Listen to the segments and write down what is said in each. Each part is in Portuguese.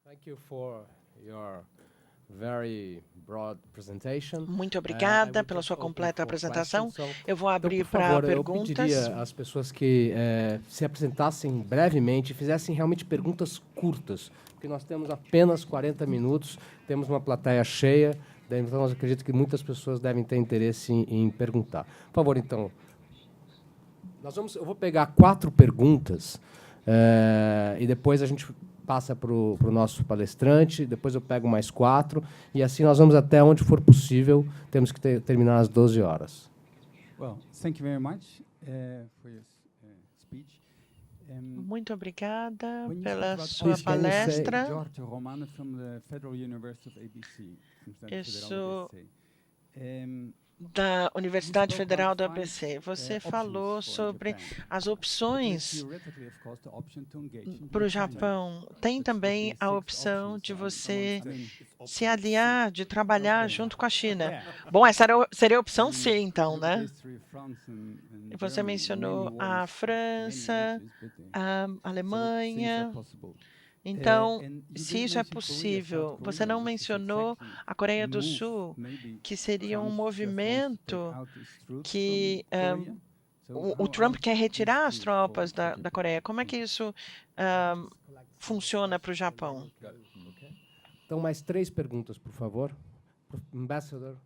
Thank you for your very broad presentation. Muito obrigada pela sua completa apresentação. Eu vou abrir para eu perguntas. pediria às pessoas que se apresentassem brevemente, fizessem realmente perguntas curtas, porque nós temos apenas 40 minutos, temos uma plateia cheia, então eu acredito que muitas pessoas devem ter interesse em perguntar. Por favor, então, eu vou pegar 4 perguntas e depois a gente passa para o nosso palestrante, depois eu pego mais 4, e assim nós vamos até onde for possível. Temos que terminar às 12 horas. Well, thank you very much for your speech. Muito obrigada When you pela spoke about sua Please, can you say- palestra. Giorgio Romano from the Federal University of ABC. Isso da Universidade Federal do ABC. Você falou sobre as opções para o Japão. Tem também a opção de você se aliar, de trabalhar junto com a China. Bom, essa seria a opção C, então, né? Você mencionou a França, a Alemanha. Então, se isso é possível, você não mencionou a Coreia do Sul, que seria um movimento que o Trump quer retirar as tropas da Coreia. Como é que isso funciona para o Japão? Então, mais 3 perguntas, por favor. Ambassador,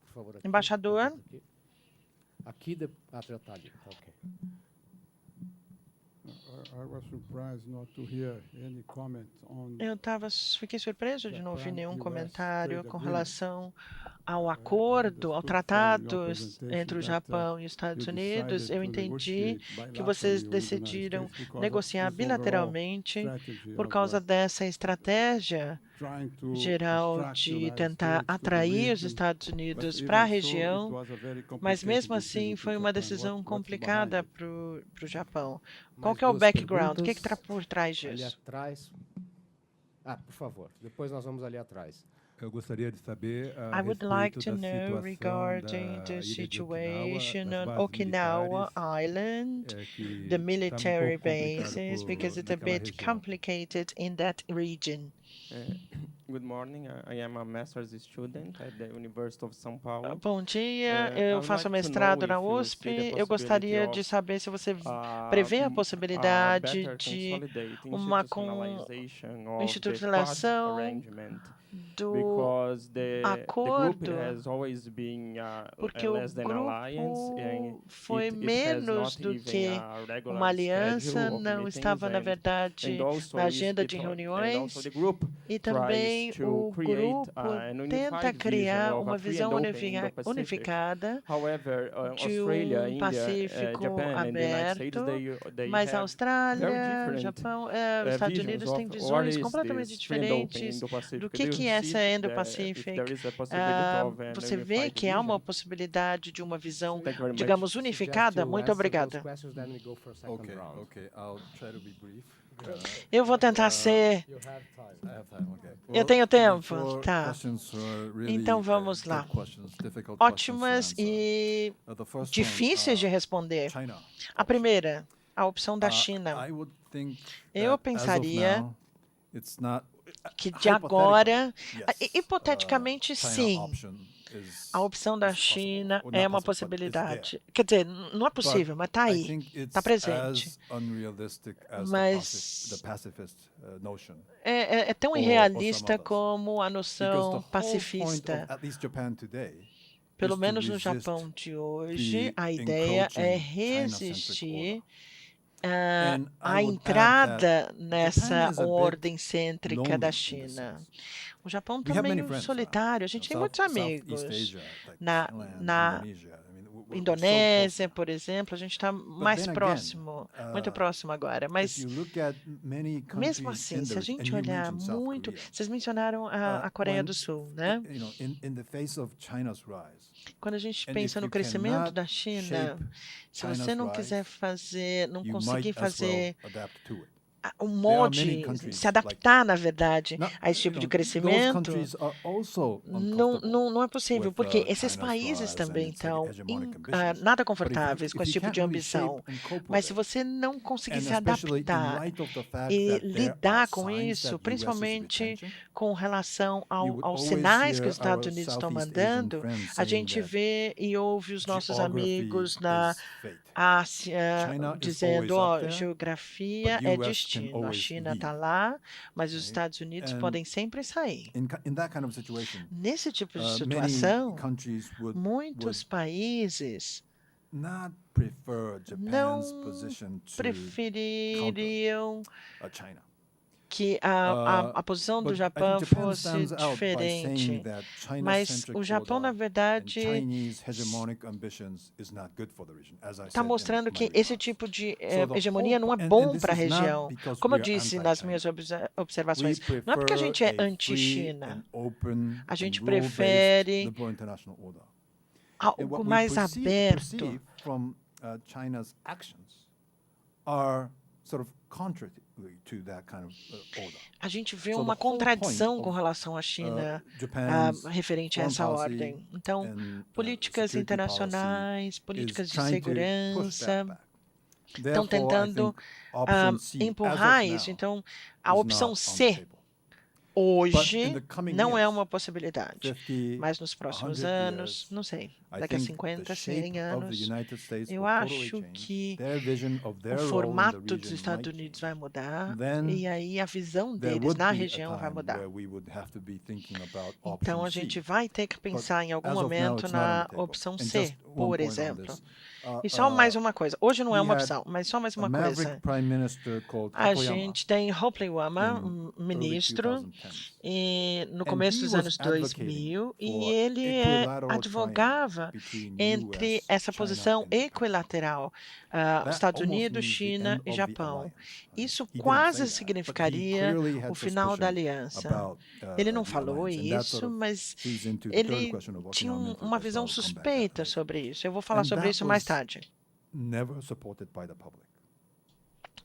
por favor. Aqui. Embaixador. Aqui, já está ali. Ok. Fiquei surpreso de não ouvir nenhum comentário com relação ao acordo, ao tratado entre o Japão e os Estados Unidos. Eu entendi que vocês decidiram negociar bilateralmente por causa dessa estratégia geral de tentar atrair os Estados Unidos para a região, mas mesmo assim foi uma decisão complicada para o Japão. Qual que é o background? O que está por trás disso? Ali atrás. Por favor. Depois nós vamos ali atrás. Eu gostaria de saber I would like to know regarding the situation on Okinawa Island, the military bases, because it's a bit complicated in that region. Good morning. I am a master's student at the University of São Paulo. Bom dia, eu faço mestrado na USP. Eu gostaria de saber se você prevê a possibilidade de uma institucionalização do acordo, porque o grupo foi menos do que uma aliança, não estava, na verdade, na agenda de reuniões, e também o grupo tenta criar uma visão unificada de um Pacífico aberto, mas a Austrália, Japão, os Estados Unidos têm visões completamente diferentes do que é essa Indo-Pacific. Você vê que há uma possibilidade de uma visão, digamos, unificada? Muito obrigada. Eu vou tentar ser... Eu tenho tempo? Tá. Então vamos lá. Ótimas e difíceis de responder. A primeira, a opção da China. Eu pensaria que de agora, hipoteticamente, sim. A opção da China é uma possibilidade. Quer dizer, não é possível, mas está aí, está presente. Mas é tão irrealista como a noção pacifista. Pelo menos no Japão de hoje, a ideia é resistir a entrada nessa ordem cêntrica da China. O Japão está meio solitário. A gente tem muitos amigos. Na Indonésia, por exemplo, a gente está mais próximo, muito próximo agora. Mas, mesmo assim, se a gente olhar muito... Vocês mencionaram a Coreia do Sul, né? Quando a gente pensa no crescimento da China, se você não quiser fazer, não conseguir fazer um molde, se adaptar, na verdade, a esse tipo de crescimento, não é possível, porque esses países também estão nada confortáveis com esse tipo de ambição. Mas se você não conseguir se adaptar e lidar com isso, principalmente com relação aos sinais que os Estados Unidos estão mandando, a gente vê e ouve os nossos amigos na Ásia dizendo, geografia é destino, a China está lá, mas os Estados Unidos podem sempre sair. Nesse tipo de situação, muitos países não prefeririam que a posição do Japão fosse diferente, mas o Japão, na verdade, está mostrando que esse tipo de hegemonia não é bom para a região. Como eu disse nas minhas observações, não é porque a gente é anti-China, a gente prefere algo mais aberto. A gente vê uma contradição com relação à China referente a essa ordem. Então, políticas internacionais, políticas de segurança estão tentando empurrar isso. Então, a opção C hoje não é uma possibilidade, mas nos próximos anos, não sei, daqui a 50, 100 anos, eu acho que o formato dos Estados Unidos vai mudar e aí a visão deles na região vai mudar. Então, a gente vai ter que pensar em algum momento na opção C, por exemplo. E só mais uma coisa, hoje não é uma opção, mas só mais uma coisa. A gente tem Hope Wama, ministro, no começo dos anos 2000, e ele advogava entre essa posição equilateral, Estados Unidos, China e Japão. Isso quase significaria o final da aliança. Ele não falou isso, mas ele tinha uma visão suspeita sobre isso. Eu vou falar sobre isso mais tarde.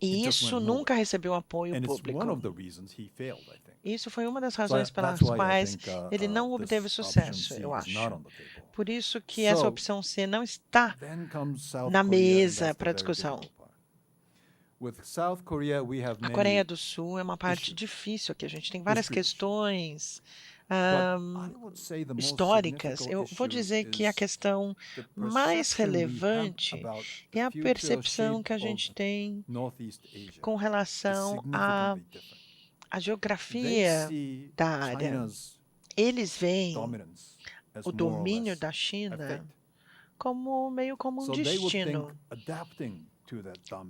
E isso nunca recebeu apoio público. Isso foi uma das razões pelas quais ele não obteve sucesso, eu acho. Por isso que essa opção C não está na mesa para discussão. A Coreia do Sul é uma parte difícil aqui. A gente tem várias questões históricas. Eu vou dizer que a questão mais relevante é a percepção que a gente tem com relação à geografia da área. Eles veem o domínio da China meio como um destino.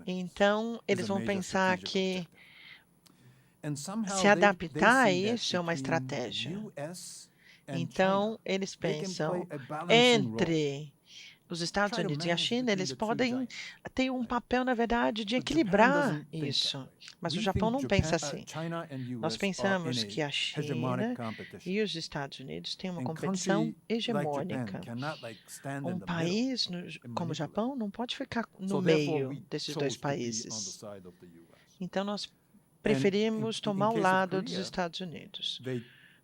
Então, eles vão pensar que se adaptar a isso é uma estratégia. Então, eles pensam entre os Estados Unidos e a China, eles podem ter um papel, na verdade, de equilibrar isso. Mas o Japão não pensa assim. Nós pensamos que a China e os Estados Unidos têm uma competição hegemônica. Um país como o Japão não pode ficar no meio desses dois países. Então, nós preferimos tomar o lado dos Estados Unidos.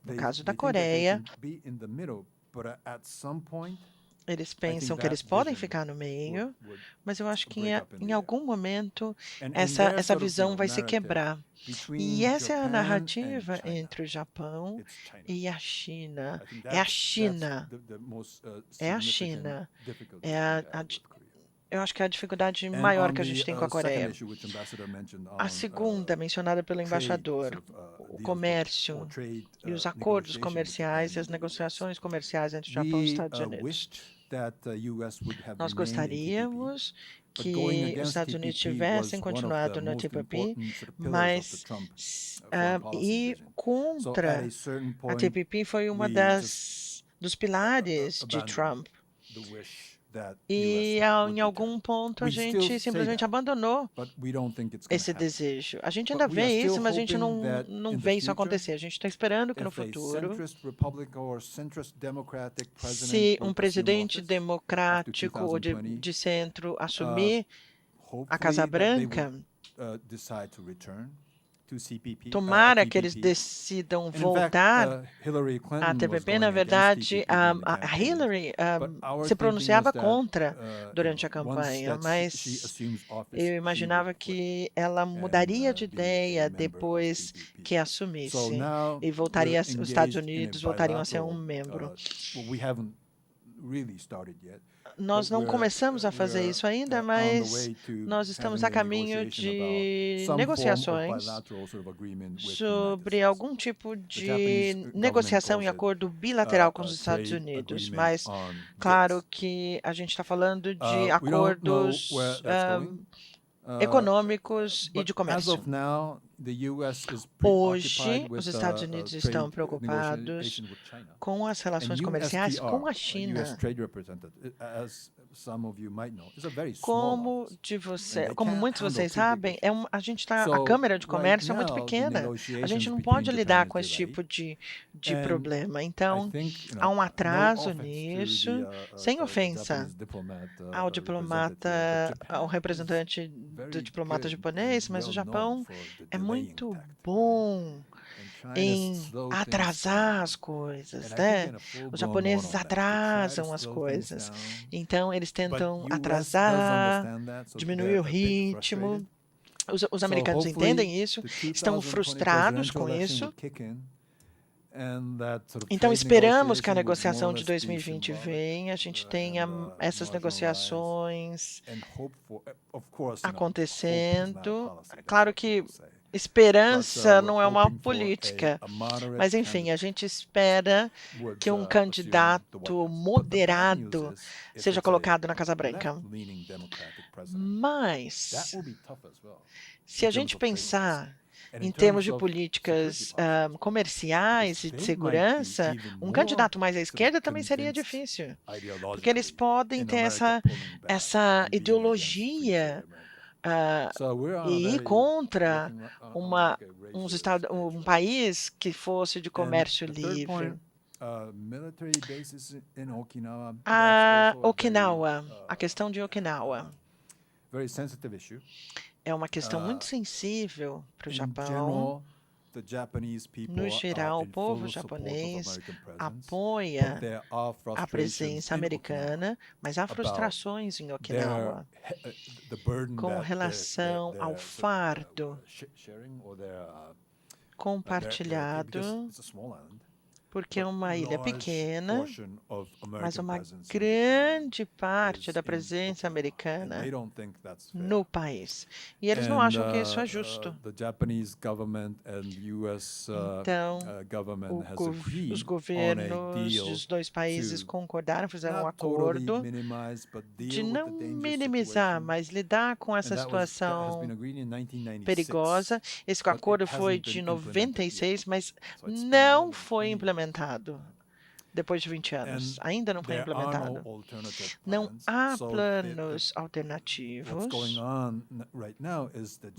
No caso da Coreia, eles pensam que eles podem ficar no meio, mas eu acho que em algum momento essa visão vai se quebrar. E essa é a narrativa entre o Japão e a China. É a China. É a China. Eu acho que é a dificuldade maior que a gente tem com a Coreia. A segunda, mencionada pelo embaixador, o comércio e os acordos comerciais e as negociações comerciais entre o Japão e os Estados Unidos. Nós gostaríamos que os Estados Unidos tivessem continuado no TPP, mas ir contra a TPP foi uma dos pilares de Trump. E em algum ponto a gente simplesmente abandonou esse desejo. A gente ainda vê isso, mas a gente não vê isso acontecer. A gente está esperando que no futuro, se um presidente democrático ou de centro assumir a Casa Branca, Tomara que eles decidam voltar à TPP. Na verdade, a Hillary se pronunciava contra durante a campanha, mas eu imaginava que ela mudaria de ideia depois que assumisse e voltaria, os Estados Unidos voltariam a ser um membro. Nós não começamos a fazer isso ainda, mas nós estamos a caminho de negociações sobre algum tipo de negociação e acordo bilateral com os Estados Unidos. Mas, claro que a gente está falando de acordos econômicos e de comércio. Hoje, os Estados Unidos estão preocupados com as relações comerciais com a China. Como muitos de vocês sabem, a Câmara de Comércio é muito pequena. A gente não pode lidar com esse tipo de problema. Então, há um atraso nisso, sem ofensa ao diplomata, ao representante do diplomata japonês, mas o Japão é muito bom em atrasar as coisas, né? Os japoneses atrasam as coisas. Então, eles tentam atrasar, diminuir o ritmo. Os americanos entendem isso, estão frustrados com isso. Então, esperamos que a negociação de 2020 venha, a gente tenha essas negociações acontecendo. Claro que esperança não é uma política, mas, enfim, a gente espera que um candidato moderado seja colocado na Casa Branca. Mas, se a gente pensar em termos de políticas comerciais e de segurança, um candidato mais à esquerda também seria difícil, porque eles podem ter essa ideologia e ir contra um país que fosse de comércio livre. Okinawa, a questão de Okinawa é uma questão muito sensível para o Japão. No geral, o povo japonês apoia a presença americana, mas há frustrações em Okinawa com relação ao fardo compartilhado, porque é uma ilha pequena, mas uma grande parte da presença americana no país. E eles não acham que isso é justo. Então, os governos dos dois países concordaram, fizeram um acordo de não minimizar, mas lidar com essa situação perigosa. Esse acordo foi de 96, mas não foi implementado depois de 20 anos. Ainda não foi implementado. Não há planos alternativos.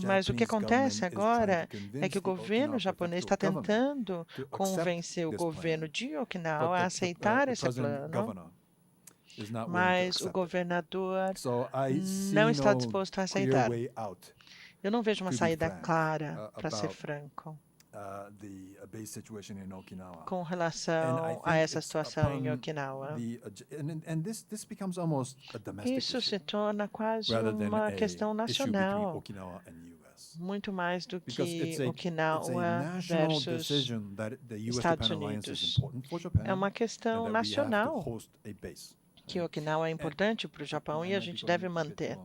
Mas o que acontece agora é que o governo japonês está tentando convencer o governo de Okinawa a aceitar esse plano, mas o governador não está disposto a aceitar. Eu não vejo uma saída clara, para ser franco, com relação a essa situação em Okinawa. Isso se torna quase uma questão nacional, muito mais do que Okinawa versus Estados Unidos. É uma questão nacional que Okinawa é importante para o Japão e a gente deve manter.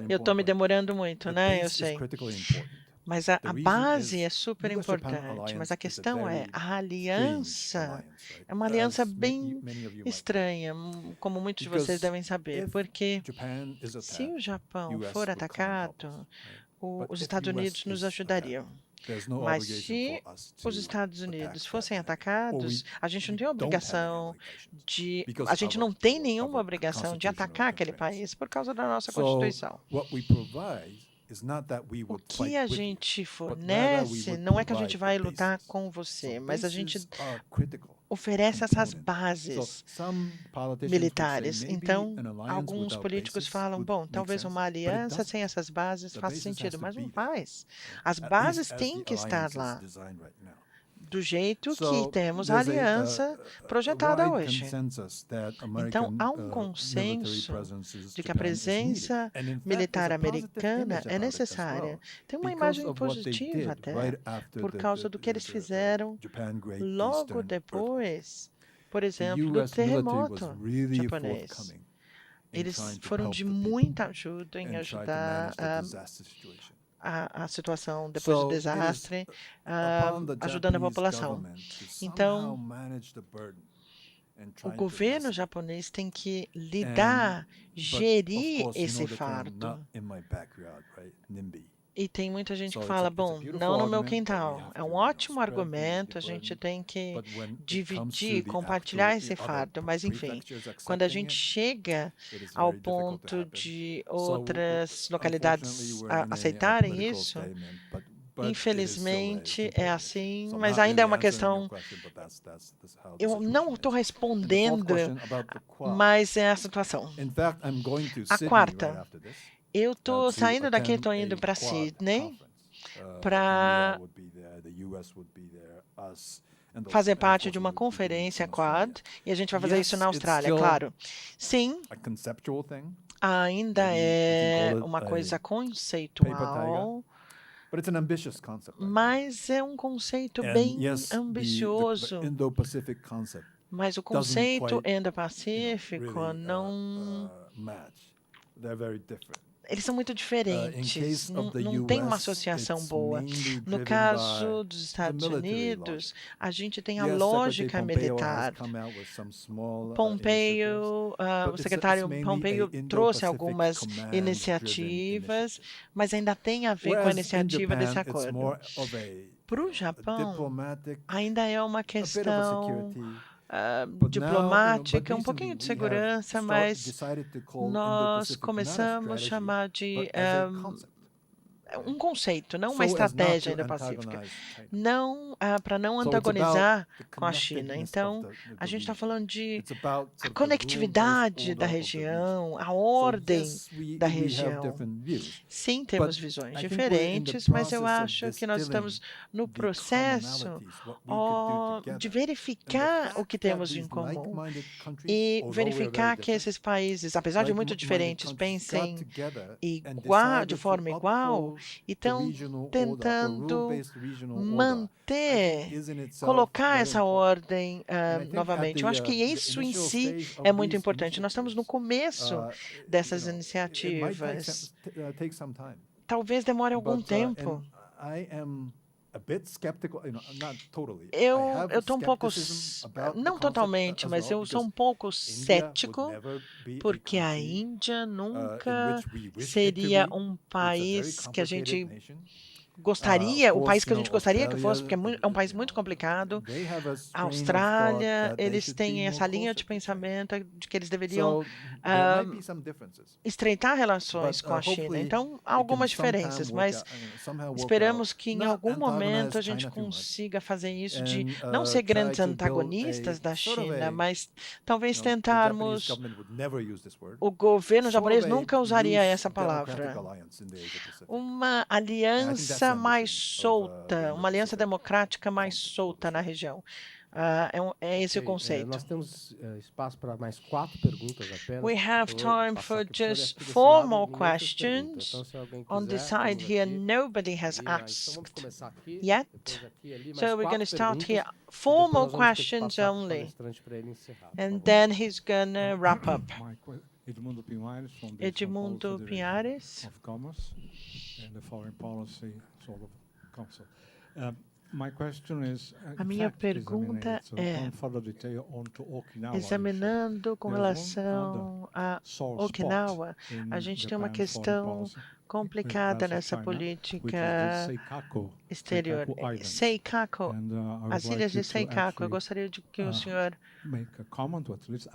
Eu estou me demorando muito, né? Eu sei. Mas a base é super importante. Mas a questão é, a aliança é uma aliança bem estranha, como muitos de vocês devem saber, porque se o Japão for atacado, os Estados Unidos nos ajudariam. Mas se os Estados Unidos fossem atacados, a gente não tem obrigação a gente não tem nenhuma obrigação de atacar aquele país por causa da nossa Constituição. O que a gente fornece não é que a gente vai lutar com você, mas a gente oferece essas bases militares. Então, alguns políticos falam, bom, talvez uma aliança sem essas bases faça sentido, mas não faz. As bases têm que estar lá, do jeito que temos a aliança projetada hoje. Então, há um consenso de que a presença militar americana é necessária. Tem uma imagem positiva até, por causa do que eles fizeram logo depois, por exemplo, do terremoto japonês. Eles foram de muita ajuda em ajudar a situação depois do desastre, ajudando a população. Então, o governo japonês tem que lidar, gerir esse fardo. E tem muita gente que fala, bom, não no meu quintal. É um ótimo argumento, a gente tem que dividir, compartilhar esse fardo, mas enfim, quando a gente chega ao ponto de outras localidades aceitarem isso, infelizmente é assim, mas ainda é uma questão. Eu não estou respondendo, mas é a situação. A quarta. Eu estou saindo daqui, estou indo para Sydney para fazer parte de uma conferência Quad, e a gente vai fazer isso na Austrália, claro. Sim, ainda é uma coisa conceitual, mas é um conceito bem ambicioso. Mas o conceito Indo-Pacífico não... Eles são muito diferentes, não tem uma associação boa. No caso dos Estados Unidos, a gente tem a lógica militar. Pompeo, o secretário Pompeo trouxe algumas iniciativas, mas ainda tem a ver com a iniciativa desse acordo. Para o Japão, ainda é uma questão diplomática, um pouquinho de segurança, mas nós começamos a chamar de um conceito, não uma estratégia Indo-Pacífica, não para não antagonizar com a China. Então, a gente está falando de a conectividade da região, a ordem da região. Sim, temos visões diferentes, mas eu acho que nós estamos no processo de verificar o que temos em comum e verificar que esses países, apesar de muito diferentes, pensem de forma igual, e estão tentando manter, colocar essa ordem novamente. Eu acho que isso em si é muito importante. Nós estamos no começo dessas iniciativas. Talvez demore algum tempo. Eu estou um pouco, não totalmente, mas eu sou um pouco cético, porque a Índia nunca seria um país que a gente gostaria, o país que a gente gostaria que fosse, porque é um país muito complicado. A Austrália, eles têm essa linha de pensamento de que eles deveriam estreitar relações com a China. Então, há algumas diferenças, mas esperamos que em algum momento a gente consiga fazer isso de não ser grandes antagonistas da China, mas talvez tentarmos... O governo japonês nunca usaria essa palavra. Uma aliança mais solta, uma aliança democrática mais solta na região. É esse o conceito. Nós temos espaço para mais 4 perguntas apenas. We have time for just 4 more questions. On the side here, nobody has asked yet. So we're going to start here. 4 more questions only. And then he's going to wrap up. Edmundo Pinhares, of Commerce and the Foreign Policy sort of Council. A minha pergunta é, examinando com relação a Okinawa, a gente tem uma questão complicada nessa política exterior. Seikaku, as ilhas de Seikaku, eu gostaria de que o senhor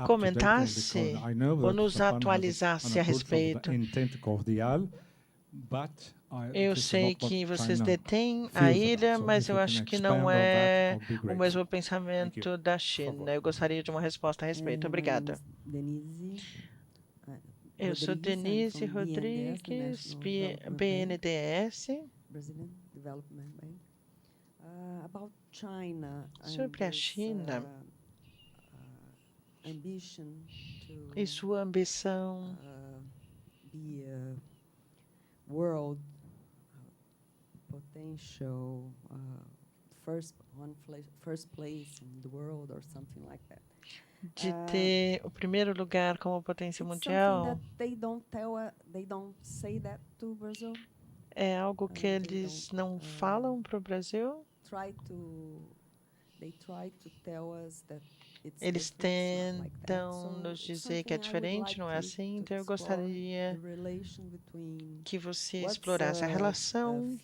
comentasse ou nos atualizasse a respeito. Eu sei que vocês detêm a ilha, mas eu acho que não é o mesmo pensamento da China. Eu gostaria de uma resposta a respeito. Obrigada. Eu sou Denise Rodrigues, BNDES. Sobre a China e sua ambição world potential first place in the world or something like that. De ter o primeiro lugar como potência mundial. They don't say that to Brazil. É algo que eles não falam para o Brasil. They try to tell us that eles tentam nos dizer que é diferente, não é assim? Então, eu gostaria que você explorasse a relação,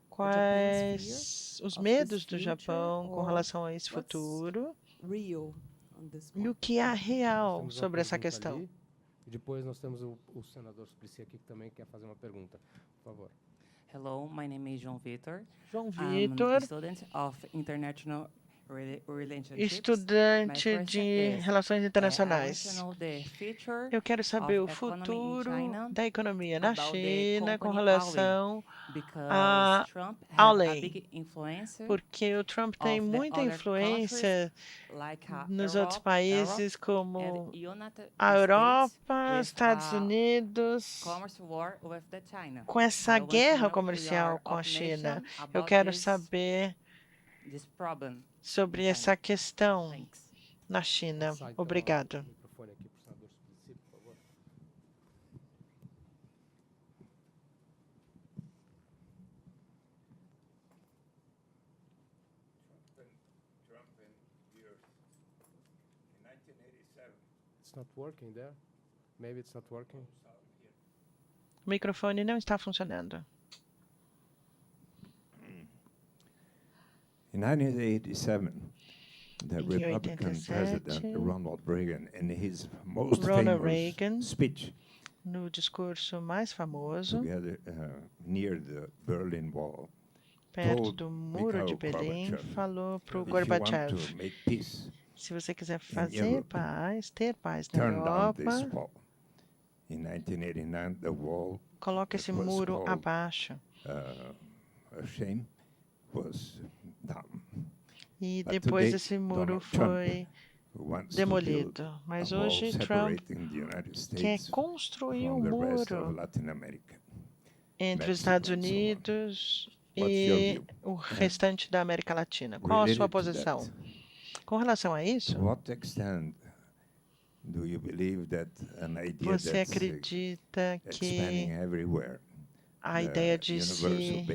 quais os medos do Japão com relação a esse futuro e o que é real sobre essa questão. Ali. E depois nós temos o senador Suplicy aqui que também quer fazer uma pergunta. Por favor. Hello, my name is João Vitor. João Vitor. Student of International Estudante de Relações Internacionais. Eu quero saber o futuro da economia na China com relação à lei, porque o Trump tem muita influência nos outros países como a Europa, Estados Unidos, com essa guerra comercial com a China. Eu quero saber sobre essa questão na China. Obrigado. It's not working there. Maybe it's not working. O microfone não está funcionando. In 1987, the Republican President Ronald Reagan, in his most famous speech, no discurso mais famoso, together, near the Berlin Wall, perto do Muro de Berlim, falou para o Gorbachev: se você quiser fazer paz, ter paz na Europa, in 1989, the wall, coloque esse muro abaixo. A shame was down. E depois esse muro foi demolido. Mas hoje Trump quer construir um muro entre os Estados Unidos e o restante da América Latina. Qual a sua posição? Com relação a isso, você acredita que a ideia de se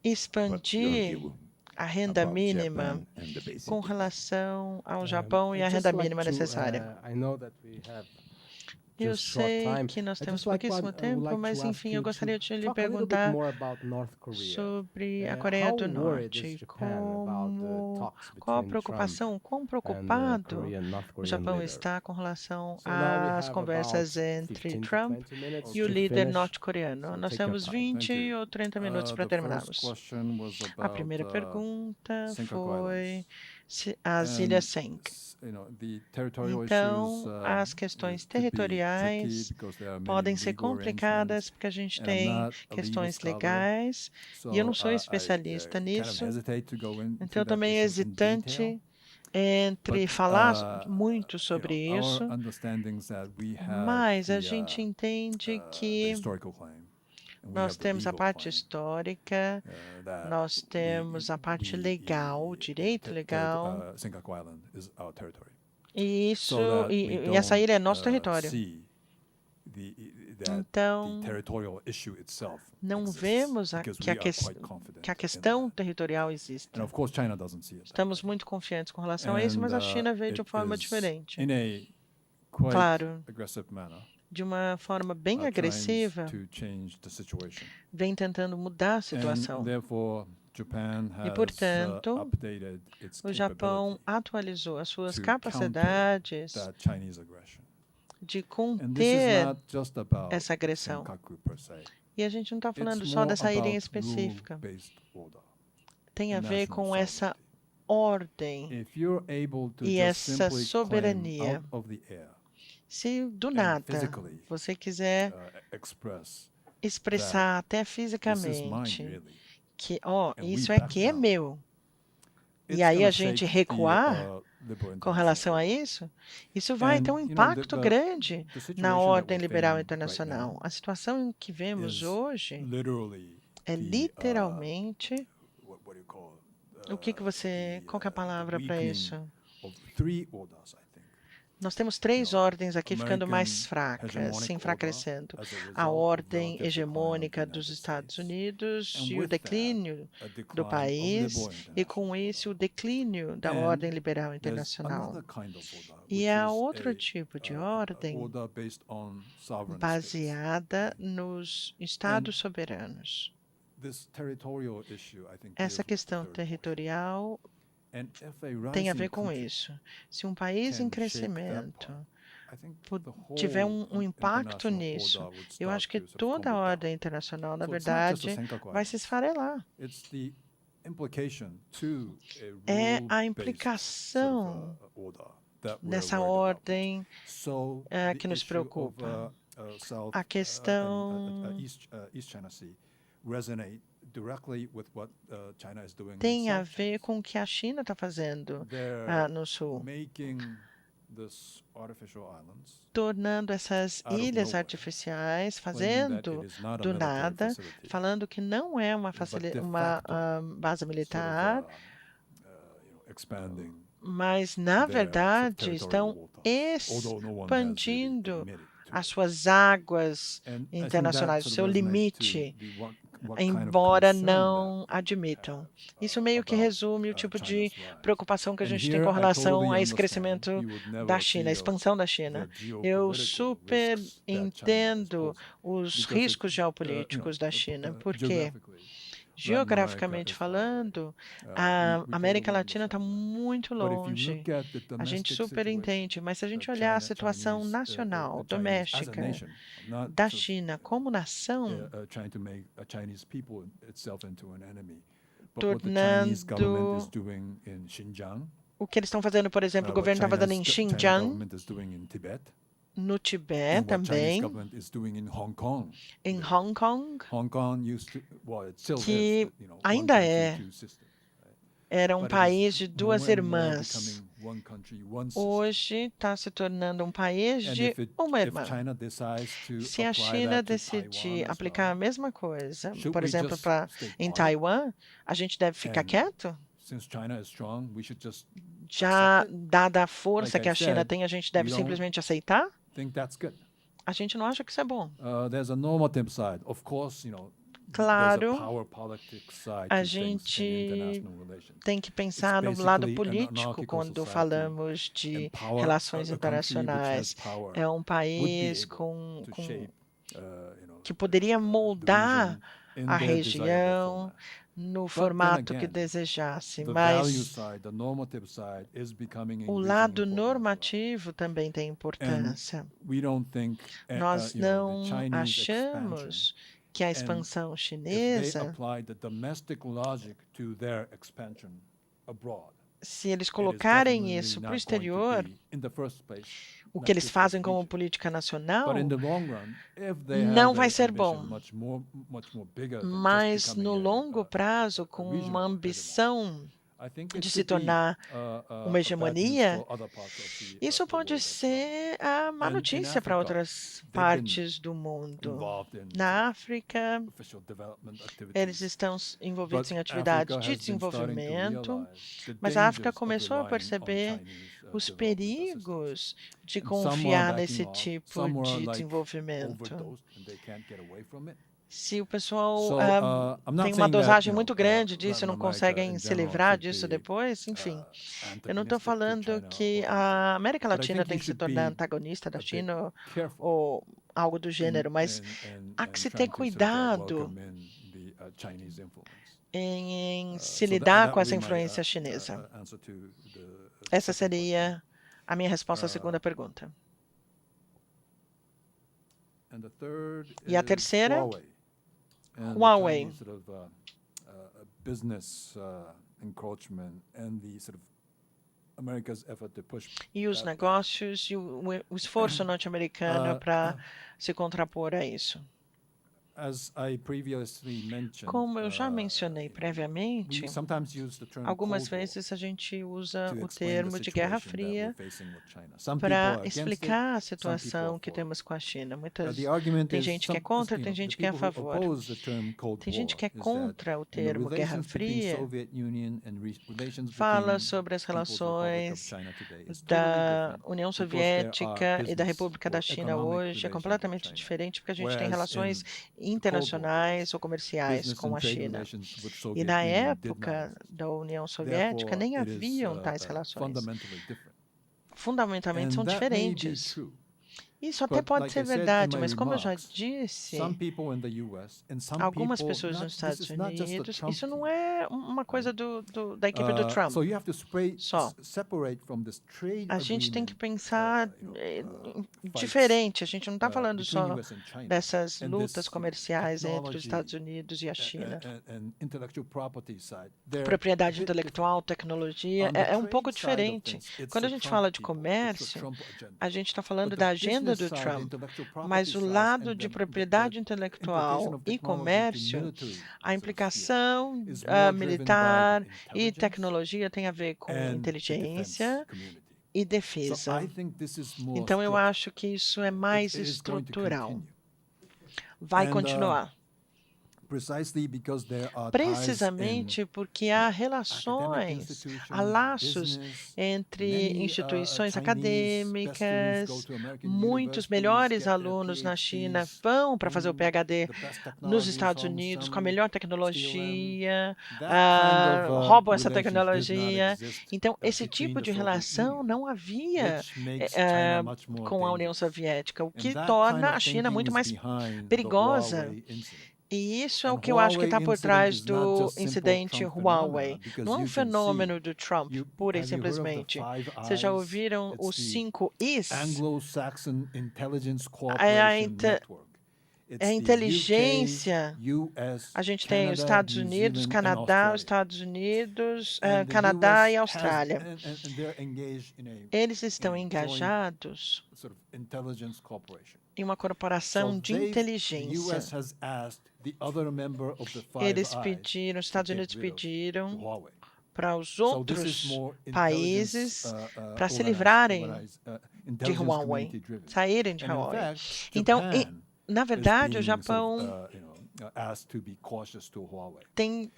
expandir a renda mínima com relação ao Japão e a renda mínima necessária? Eu sei que nós temos pouquíssimo tempo, mas, enfim, eu gostaria de lhe perguntar sobre a Coreia do Norte. Qual a preocupação, quão preocupado o Japão está com relação às conversas entre Trump e o líder norte-coreano? Nós temos 20 ou 30 minutos para terminarmos. A primeira pergunta foi as Ilhas Senk. Então, as questões territoriais podem ser complicadas porque a gente tem questões legais e eu não sou especialista nisso, então também é hesitante entre falar muito sobre isso, mas a gente entende que nós temos a parte histórica, nós temos a parte legal, o direito legal, e essa ilha é nosso território. Então, não vemos que a questão territorial existe. Estamos muito confiantes com relação a isso, mas a China vê de uma forma diferente. Claro, de uma forma bem agressiva, vem tentando mudar a situação. E, portanto, o Japão atualizou as suas capacidades de conter essa agressão. E a gente não está falando só dessa ilha em específica. Tem a ver com essa ordem e essa soberania. Se do nada você quiser expressar até fisicamente que, isso aqui é meu, e aí a gente recuar com relação a isso, isso vai ter um impacto grande na ordem liberal internacional. A situação que vemos hoje é literalmente qual que é a palavra para isso? Nós temos 3 ordens aqui ficando mais fracas, se enfraquecendo. A ordem hegemônica dos Estados Unidos e o declínio do país, e com isso o declínio da ordem liberal internacional. E há outro tipo de ordem baseada nos estados soberanos. Essa questão territorial tem a ver com isso. Se um país em crescimento tiver um impacto nisso, eu acho que toda a ordem internacional, na verdade, vai se esfarelar. É a implicação nessa ordem que nos preocupa. A questão tem a ver com o que a China está fazendo no sul, tornando essas ilhas artificiais, fazendo do nada, falando que não é uma base militar, mas, na verdade, estão expandindo as suas águas internacionais, o seu limite, embora não admitam. Isso meio que resume o tipo de preocupação que a gente tem com relação a esse crescimento da China, a expansão da China. Eu super entendo os riscos geopolíticos da China, porque, geograficamente falando, a América Latina está muito longe. A gente super entende, mas se a gente olhar a situação nacional, doméstica, da China como nação, tornando o que eles estão fazendo, por exemplo, o governo está fazendo em Xinjiang, no Tibete também, em Hong Kong, que ainda era um país de 2 irmãs. Hoje está se tornando um país de uma irmã. Se a China decidir aplicar a mesma coisa, por exemplo, em Taiwan, a gente deve ficar quieto? Já dada a força que a China tem, a gente deve simplesmente aceitar? A gente não acha que isso é bom. Claro, a gente tem que pensar no lado político quando falamos de relações internacionais. É um país que poderia moldar a região no formato que desejasse, mas o lado normativo também tem importância. Nós não achamos que a expansão chinesa, se eles colocarem isso para o exterior, o que eles fazem como política nacional, não vai ser bom. Mas no longo prazo, com uma ambição de se tornar uma hegemonia, isso pode ser a má notícia para outras partes do mundo. Na África, eles estão envolvidos em atividades de desenvolvimento, mas a África começou a perceber os perigos de confiar nesse tipo de desenvolvimento. Se o pessoal tem uma dosagem muito grande disso e não conseguem se livrar disso depois, enfim. Eu não estou falando que a América Latina tem que se tornar antagonista da China ou algo do gênero, mas há que se ter cuidado em se lidar com essa influência chinesa. Essa seria a minha resposta à segunda pergunta. E a terceira, Huawei. E os negócios e o esforço norte-americano para se contrapor a isso. Como eu já mencionei previamente, algumas vezes a gente usa o termo de Guerra Fria para explicar a situação que temos com a China. Tem gente que é contra, tem gente que é a favor. Tem gente que é contra o termo Guerra Fria, fala sobre as relações da União Soviética e da República da China hoje. É completamente diferente porque a gente tem relações internacionais ou comerciais com a China. E na época da União Soviética nem haviam tais relações. Fundamentalmente são diferentes. Isso até pode ser verdade, mas como eu já disse, algumas pessoas nos Estados Unidos, isso não é uma coisa da equipe do Trump só. A gente tem que pensar diferente. A gente não está falando só dessas lutas comerciais entre os Estados Unidos e a China. Propriedade intelectual, tecnologia, é um pouco diferente. Quando a gente fala de comércio, a gente está falando da agenda do Trump, mas o lado de propriedade intelectual e comércio, a implicação militar e tecnologia tem a ver com inteligência e defesa. Então, eu acho que isso é mais estrutural. Vai continuar. Precisamente porque há relações, há laços entre instituições acadêmicas, muitos melhores alunos na China vão para fazer o PhD nos Estados Unidos com a melhor tecnologia, roubam essa tecnologia. Então, esse tipo de relação não havia com a União Soviética, o que torna a China muito mais perigosa. E isso é o que eu acho que está por trás do incidente Huawei. Não é um fenômeno do Trump, pura e simplesmente. Vocês já ouviram os 5 Is? É a inteligência. A gente tem os Estados Unidos, Canadá, Canadá e Austrália. Eles estão engajados em uma corporação de inteligência. Eles pediram, os Estados Unidos pediram para os outros países para se livrarem de Huawei, saírem de Huawei. Então, na verdade, o Japão tem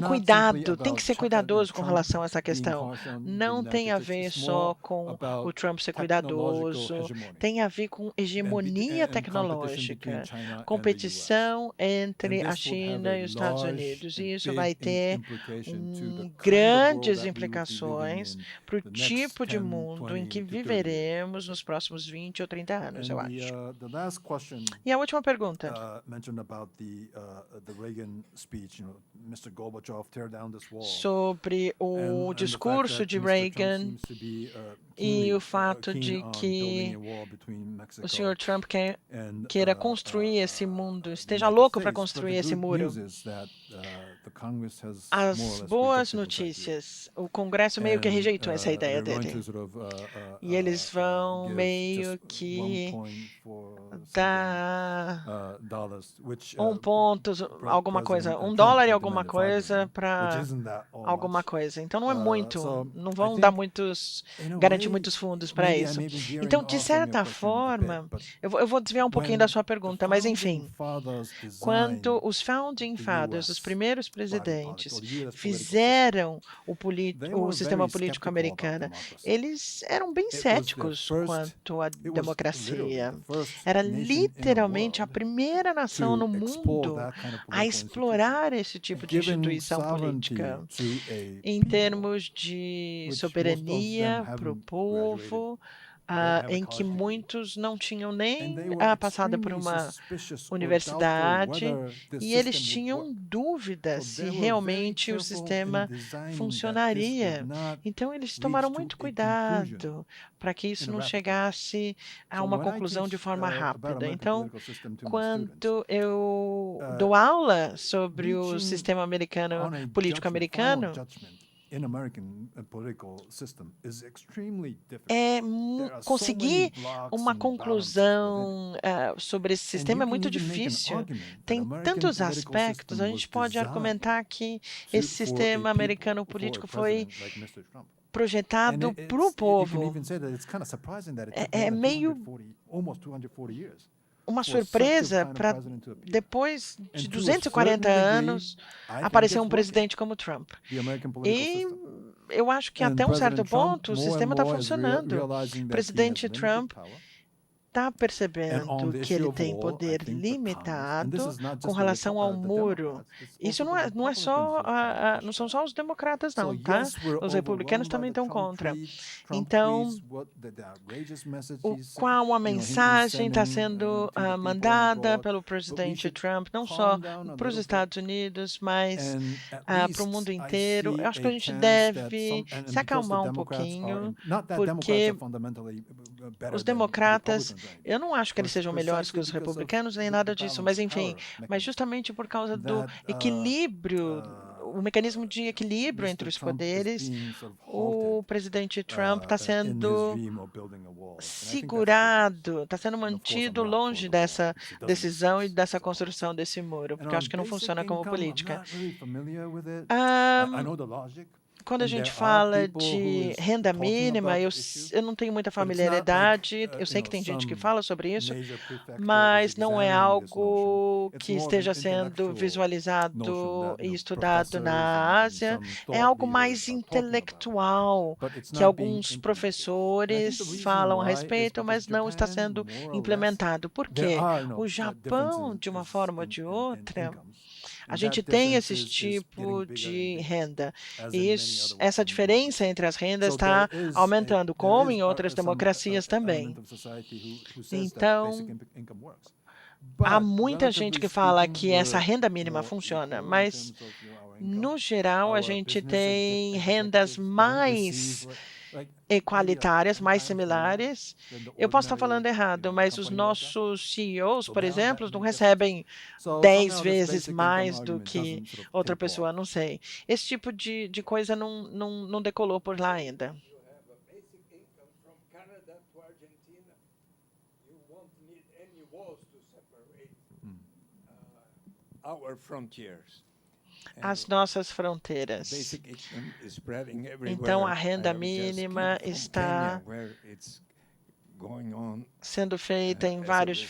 cuidado, tem que ser cuidadoso com relação a essa questão. Não tem a ver só com o Trump ser cuidadoso, tem a ver com hegemonia tecnológica, competição entre a China e os Estados Unidos. E isso vai ter grandes implicações para o tipo de mundo em que viveremos nos próximos 20 ou 30 anos, eu acho. E a última pergunta. Sobre o discurso de Reagan e o fato de que o Sr. Trump queira construir esse mundo, esteja louco para construir esse muro. As boas notícias, o Congresso meio que rejeitou essa ideia dele. E eles vão meio que dar alguma coisa, $1 e alguma coisa para alguma coisa. Então não é muito, não vão dar garantir muitos fundos para isso. Então, de certa forma, eu vou desviar um pouquinho da sua pergunta, mas enfim, quando os Founding Fathers, os primeiros presidentes, fizeram o sistema político americano, eles eram bem céticos quanto à democracia. Era literalmente a primeira nação no mundo a explorar esse tipo de instituição política em termos de soberania para o povo, em que muitos não tinham nem passado por uma universidade e eles tinham dúvida se realmente o sistema funcionaria. Então, eles tomaram muito cuidado para que isso não chegasse a uma conclusão de forma rápida. Então, quando eu dou aula sobre o sistema americano, político americano, conseguir uma conclusão sobre esse sistema é muito difícil. Tem tantos aspectos. A gente pode argumentar que esse sistema americano político foi projetado para o povo. É meio uma surpresa para depois de 240 anos aparecer um presidente como Trump. E eu acho que até um certo ponto o sistema está funcionando. O presidente Trump está percebendo que ele tem poder limitado com relação ao muro. Isso não são só os democratas, não, tá? Os republicanos também estão contra. Então, qual a mensagem está sendo mandada pelo presidente Trump, não só para os Estados Unidos, mas para o mundo inteiro? Eu acho que a gente deve se acalmar um pouquinho, porque os democratas, eu não acho que eles sejam melhores que os republicanos, nem nada disso, mas enfim, mas justamente por causa do equilíbrio, o mecanismo de equilíbrio entre os poderes, o presidente Trump está sendo segurado, está sendo mantido longe dessa decisão e dessa construção desse muro, porque eu acho que não funciona como política. Quando a gente fala de renda mínima, eu não tenho muita familiaridade, eu sei que tem gente que fala sobre isso, mas não é algo que esteja sendo visualizado e estudado na Ásia, é algo mais intelectual, que alguns professores falam a respeito, mas não está sendo implementado. Por quê? O Japão, de uma forma ou de outra, a gente tem esse tipo de renda. E essa diferença entre as rendas está aumentando, como em outras democracias também. Então, há muita gente que fala que essa renda mínima funciona, mas, no geral, a gente tem rendas mais equalitárias, mais similares. Eu posso estar falando errado, mas os nossos CEOs, por exemplo, não recebem 10 vezes mais do que outra pessoa, não sei. Esse tipo de coisa não decolou por lá ainda. As nossas fronteiras. Então, a renda mínima está sendo feita em vários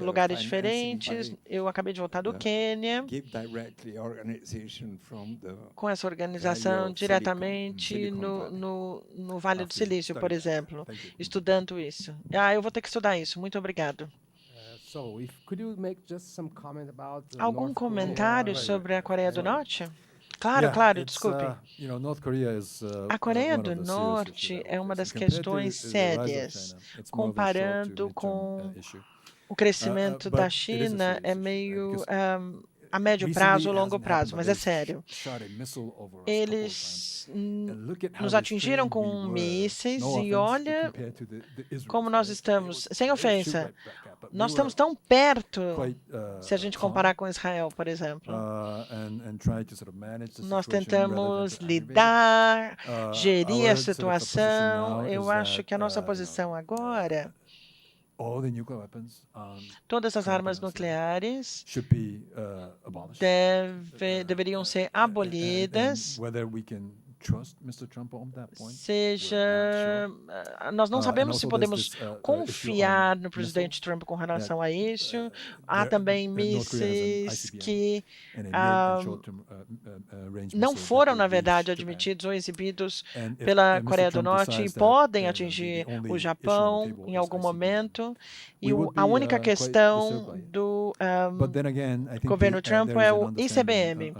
lugares diferentes. Eu acabei de voltar do Quênia, com essa organização diretamente no Vale do Silício, por exemplo, estudando isso. Eu vou ter que estudar isso. Muito obrigado. Algum comentário sobre a Coreia do Norte? Claro, desculpe. A Coreia do Norte é uma das questões sérias. Comparando com o crescimento da China, é meio a médio prazo ou longo prazo, mas é sério. Eles nos atingiram com mísseis e olha como nós estamos, sem ofensa, nós estamos tão perto se a gente comparar com Israel, por exemplo. Nós tentamos lidar, gerir a situação. Eu acho que a nossa posição agora, todas as armas nucleares deveriam ser abolidas. Nós não sabemos se podemos confiar no presidente Trump com relação a isso. Há também mísseis que não foram, na verdade, admitidos ou exibidos pela Coreia do Norte e podem atingir o Japão em algum momento. E a única questão do governo Trump é o ICBM.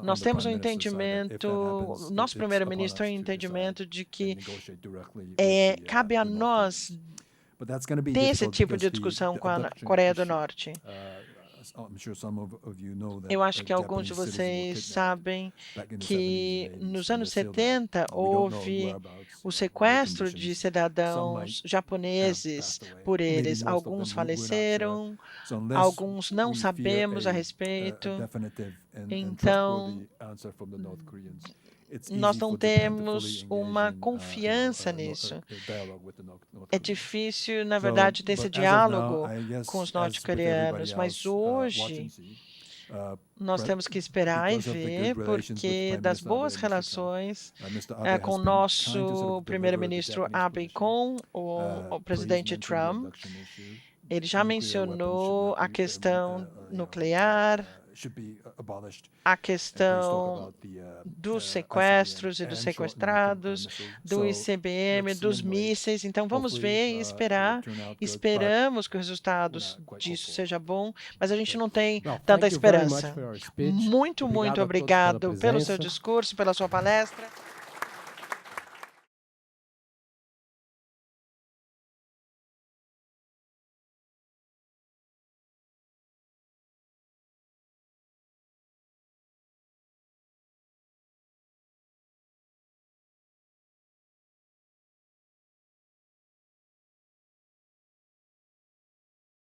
Nós temos um entendimento, nosso primeiro-ministro tem um entendimento de que cabe a nós ter esse tipo de discussão com a Coreia do Norte. Eu acho que alguns de vocês sabem que nos anos 70 houve o sequestro de cidadãos japoneses por eles. Alguns faleceram, alguns não sabemos a respeito. Então, nós não temos uma confiança nisso. É difícil, na verdade, ter esse diálogo com os norte-coreanos, mas hoje nós temos que esperar e ver, porque das boas relações com o nosso primeiro-ministro Abe com o presidente Trump, ele já mencionou a questão nuclear, a questão dos sequestros e dos sequestrados, do ICBM, dos mísseis. Então, vamos ver e esperar. Esperamos que o resultado disso seja bom, mas a gente não tem tanta esperança. Muito obrigado pelo seu discurso, pela sua palestra.